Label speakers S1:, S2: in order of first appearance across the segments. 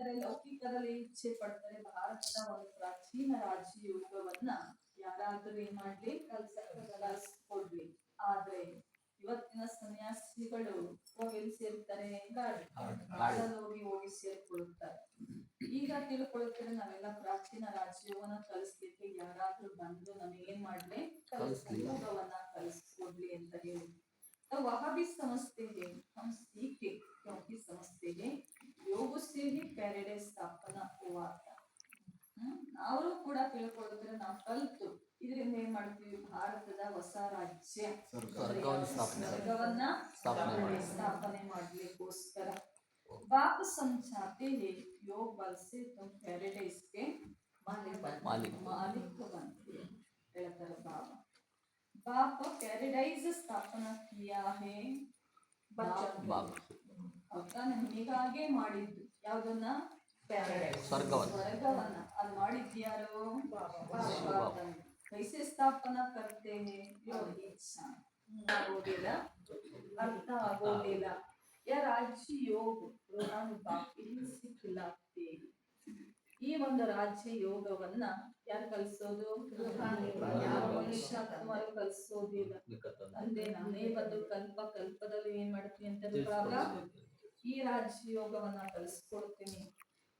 S1: ಮಾಡ್ತಿದ್ದಾರೆ, ಲೌಕಿಕರಲ್ಲಿ ಇಚ್ಛೆ ಪಡ್ತಾರೆ. ಭಾರತದ ಒಂದು ಪ್ರಾಚೀನ ರಾಜಯೋಗವನ್ನ ಯಾರಾದ್ರೂ ಏನ್ ಮಾಡ್ಲಿ, ಕಲ್ಸ್ಕೊಡ್ಲಿ. ಆದ್ರೆ ಇವತ್ತಿನ ಸನ್ಯಾಸಿಗಳು ಹೋಗಿ ಸೇರ್ತಾರೆ, ಹೋಗಿ ಸೇರ್ಕೊಳ್ತಾರೆ. ಈಗ ತಿಳ್ಕೊಳ್ತಾರೆ, ನಾವೆಲ್ಲ ಪ್ರಾಚೀನ ರಾಜ್ಯವನ್ನ ಕಲಿಸ್ಲಿಕ್ಕೆ ಯಾರಾದ್ರೂ ಬಂದು ನಮಗೇನ್ ಮಾಡ್ಲಿ, ಯೋಗವನ್ನ ಕಲಿಸ್ಕೊಡ್ಲಿ ಅಂತ ಹೇಳಿ. वहाँ भी समझते हैं, हम सीखे क्योंकि समझते हैं योग से ही पैराडाइज स्थापना हुआ था. ಅವರು ಕೂಡ ತಿಳ್ಕೊಳ್ತಾರೆ, ನಾವು ಕಲ್ತು ಇದರಿಂದ ಏನ್ ಮಾಡ್ತೀವಿ, ಭಾರತದ ಹೊಸ ರಾಜ್ಯ ಸ್ವರ್ಗವನ್ನ ಸ್ಥಾಪನೆ ಮಾಡ್ಲಿಕ್ಕೋಸ್ಕರ. बाप समझाते हैं योग बल से तुम पैराडाइज के मालिक बनते, ಹೇಳ್ತಾರೆ ಬಾಬಾ. बाप पैराडाइज स्थापना किया है, ನಮಗಾಗೆ ಮಾಡಿದ್ದು ಯಾವ್ದನ್ನ, ಸ್ವರ್ಗವನ್ನ. ಅದು ಮಾಡಿದ್ಯಾರು, ಕೈಸೆ ಸ್ಥಾಪನಾ करते हैं योगी ಆಗೋದಿಲ್ಲ, ಅರ್ಥ ಆಗೋದಿಲ್ಲ. ಯಾ ರಾಜ್ಯ ಯೋಗ ಬಾಕಿ ಸಿಕ್ಲಾಗ್ತೇ. ಈ ಒಂದು ರಾಜ್ಯ ಯೋಗವನ್ನ ಯಾರು ಕಲಿಸೋದು, ಮನುಷ್ಯಾತ್ಮರು ಕಲಿಸೋದಿಲ್ಲ. ಅಂದ್ರೆ ನಾನೇ ಬಂದು ಕಲ್ಪದಲ್ಲಿ ಏನ್ ಮಾಡ್ತೀನಿ ಅಂತ ಬಾಬಾ ಈ ರಾಜ್ಯ ಯೋಗವನ್ನ ಕಲಿಸ್ಕೊಡ್ತೀನಿ.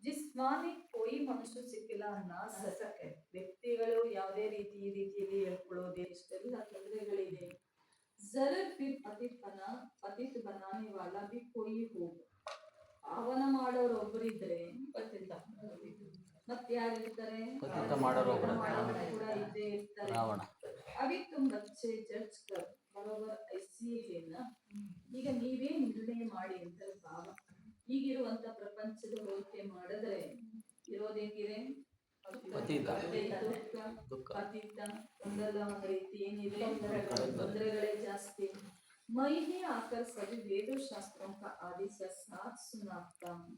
S1: ಜಿಸ್ಮಾನಿ ಕೋಯಿ ಮನುಷ್ಯ ಸಿಕ್ಕಿಲ್ಲ ನಾ ಸಸಕೆ. ವ್ಯಕ್ತಿಗಳು ಯಾವುದೇ ರೀತಿಯಲ್ಲಿ ಹೇಳ್ಕೊಳ್ಳೋದೇ ಇಷ್ಟೆಲ್ಲ ತೊಂದರೆಗಳಿದೆ. ಜರೂರ್ ಫಿರ್ ಪತಿತ್ ಬನಾನೆ ವಾಲಾ ಭಿ ಕೋಯಿ ಹೋಗ. ಪಾವನ ಮಾಡೋರು ಒಬ್ಬರಿದ್ರೆ ಮತ್ತೆ ಯಾರಿರ್ತಾರೆ, ಕೂಡ ಇದ್ದೇ ಇರ್ತಾರೆ. ಅಭಿ ತುಮ್ ಬಚ್ಚೆ ಜಡ್ಜ್ ಕರ್ ಬರೋಬರ್ ಐಸಿ ಹೇನ. ಈಗ ನೀವೇ ನಿರ್ಣಯ ಮಾಡಿ ಅಂತಾರೆ ಬಾಬಾ. ಈಗಿರುವಂತ ಪ್ರಪಂಚದ ಹೋಲಿಕೆ ಮಾಡಿದ್ರೆ ಇರೋದೇನಿದೆ, ಪತಿತ ಒಂದಲ್ಲ ಒಂದು ರೀತಿ ಏನಿದೆ, ತೊಂದರೆಗಳೇ ಜಾಸ್ತಿ. मैं ही आकर सभी वेदों शास्त्रों का आदि से साथ सुनाता हूँ.